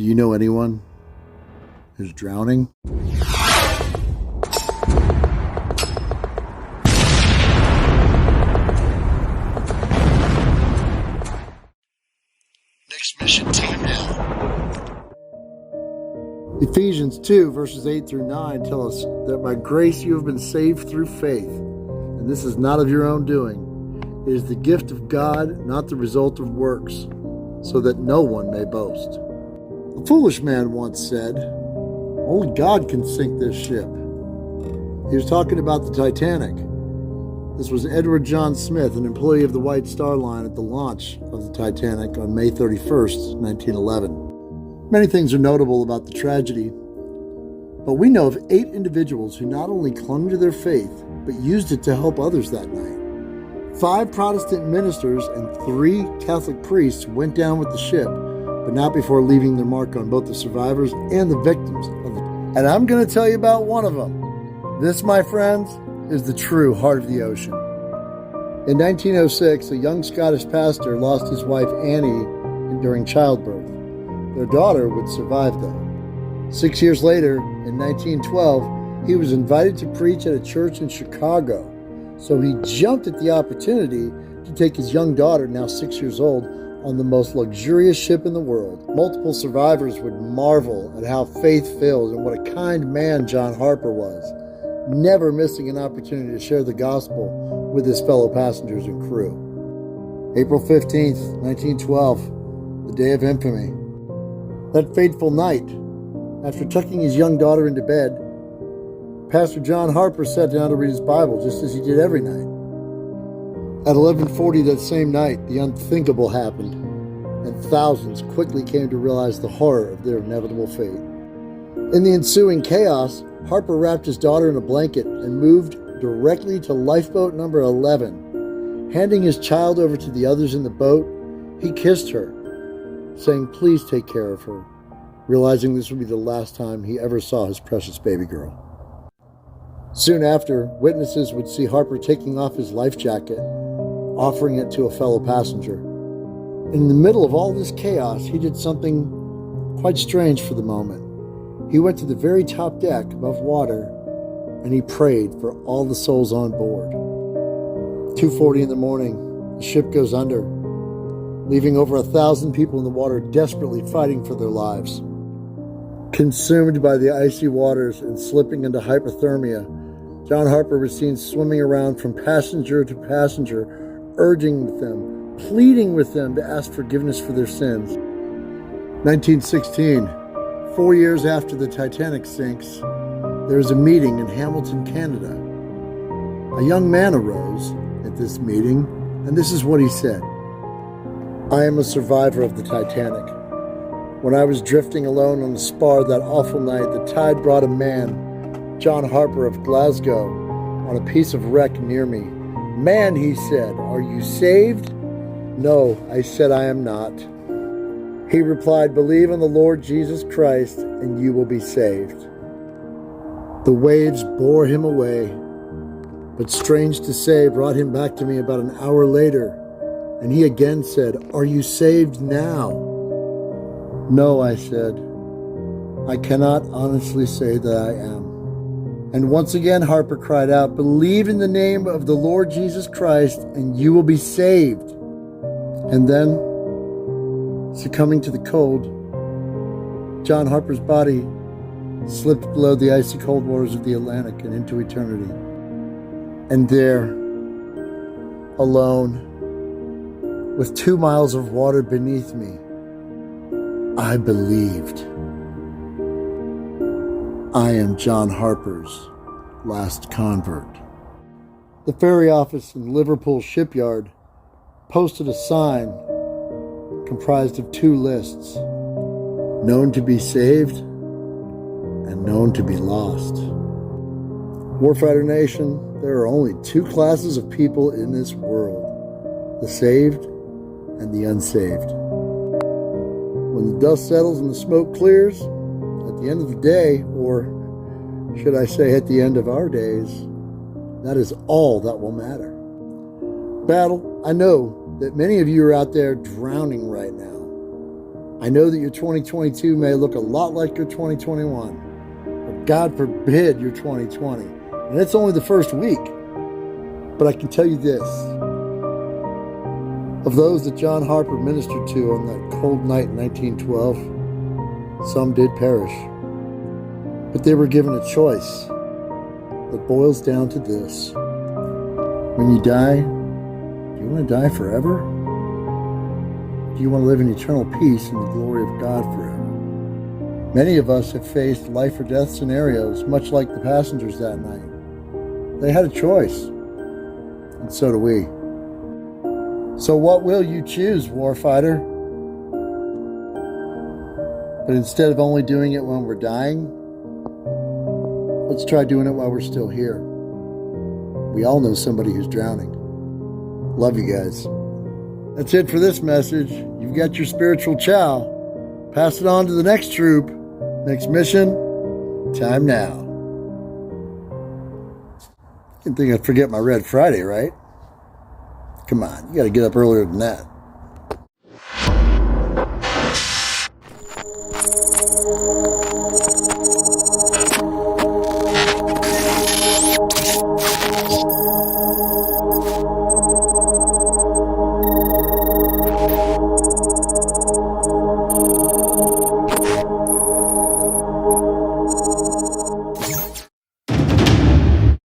Do you know anyone who's drowning? Next mission, team now. Ephesians 2 verses 8 through 9 tell us that by grace you have been saved through faith, and this is not of your own doing. It is the gift of God, not the result of works, so that no one may boast. A foolish man once said, "Only God can sink this ship." He was talking about the Titanic. This was Edward John Smith, an employee of the White Star Line at the launch of the Titanic on May 31st, 1911. Many things are notable about the tragedy, but we know of 8 individuals who not only clung to their faith, but used it to help others that night. 5 Protestant ministers and 3 Catholic priests went down with the ship, but not before leaving their mark on both the survivors and the victims of it. And I'm going to tell you about one of them. This, my friends, is the true heart of the ocean. In 1906, a young Scottish pastor lost his wife Annie during childbirth. Their daughter would survive though. 6 years later, in 1912, he was invited to preach at a church in Chicago. So he jumped at the opportunity to take his young daughter, now 6 years old, on the most luxurious ship in the world. Multiple survivors would marvel at how faith-filled and what a kind man John Harper was, never missing an opportunity to share the gospel with his fellow passengers and crew. April 15th, 1912, the day of infamy. That fateful night, after tucking his young daughter into bed, Pastor John Harper sat down to read his Bible just as he did every night. At 11:40 that same night, the unthinkable happened, and thousands quickly came to realize the horror of their inevitable fate. In the ensuing chaos, Harper wrapped his daughter in a blanket and moved directly to lifeboat number 11. Handing his child over to the others in the boat, he kissed her, saying, "Please take care of her," realizing this would be the last time he ever saw his precious baby girl. Soon after, witnesses would see Harper taking off his life jacket, offering it to a fellow passenger. In the middle of all this chaos, he did something quite strange for the moment. He went to the very top deck above water, and he prayed for all the souls on board. 2:40 in the morning, the ship goes under, leaving over 1,000 people in the water desperately fighting for their lives. Consumed by the icy waters and slipping into hypothermia, John Harper was seen swimming around from passenger to passenger, urging with them, pleading with them to ask forgiveness for their sins. 1916, 4 years after the Titanic sinks, there is a meeting in Hamilton, Canada. A young man arose at this meeting, and this is what he said. "I am a survivor of the Titanic. When I was drifting alone on the spar that awful night, the tide brought a man, John Harper of Glasgow, on a piece of wreck near me. 'Man,' he said, 'are you saved?' 'No,' I said, 'I am not.' He replied, 'Believe on the Lord Jesus Christ, and you will be saved.' The waves bore him away, but strange to say, brought him back to me about an hour later, and he again said, 'Are you saved now?' 'No,' I said, 'I cannot honestly say that I am.' And once again Harper cried out, 'Believe in the name of the Lord Jesus Christ, and you will be saved.' And then, succumbing to the cold, John Harper's body slipped below the icy cold waters of the Atlantic and into eternity. And there, alone, with 2 miles of water beneath me, I believed. I am John Harper's last convert." The ferry office in Liverpool shipyard posted a sign comprised of 2 lists: known to be saved and known to be lost. Warfighter Nation, there are only 2 classes of people in this world: the saved and the unsaved. When the dust settles and the smoke clears, at the end of the day, or should I say at the end of our days, that is all that will matter. Battle, I know that many of you are out there drowning right now. I know that your 2022 may look a lot like your 2021, but God forbid your 2020. And it's only the first week. But I can tell you this. Of those that John Harper ministered to on that cold night in 1912, some did perish. But they were given a choice that boils down to this. When you die, do you want to die forever? Do you want to live in eternal peace in the glory of God forever? Many of us have faced life or death scenarios, much like the passengers that night. They had a choice, and so do we. So what will you choose, Warfighter? But instead of only doing it when we're dying, let's try doing it while we're still here. We all know somebody who's drowning. Love you guys. That's it for this message. You've got your spiritual chow. Pass it on to the next troop. Next mission, time now. Didn't think I'd forget my Red Friday, right? Come on, you gotta get up earlier than that.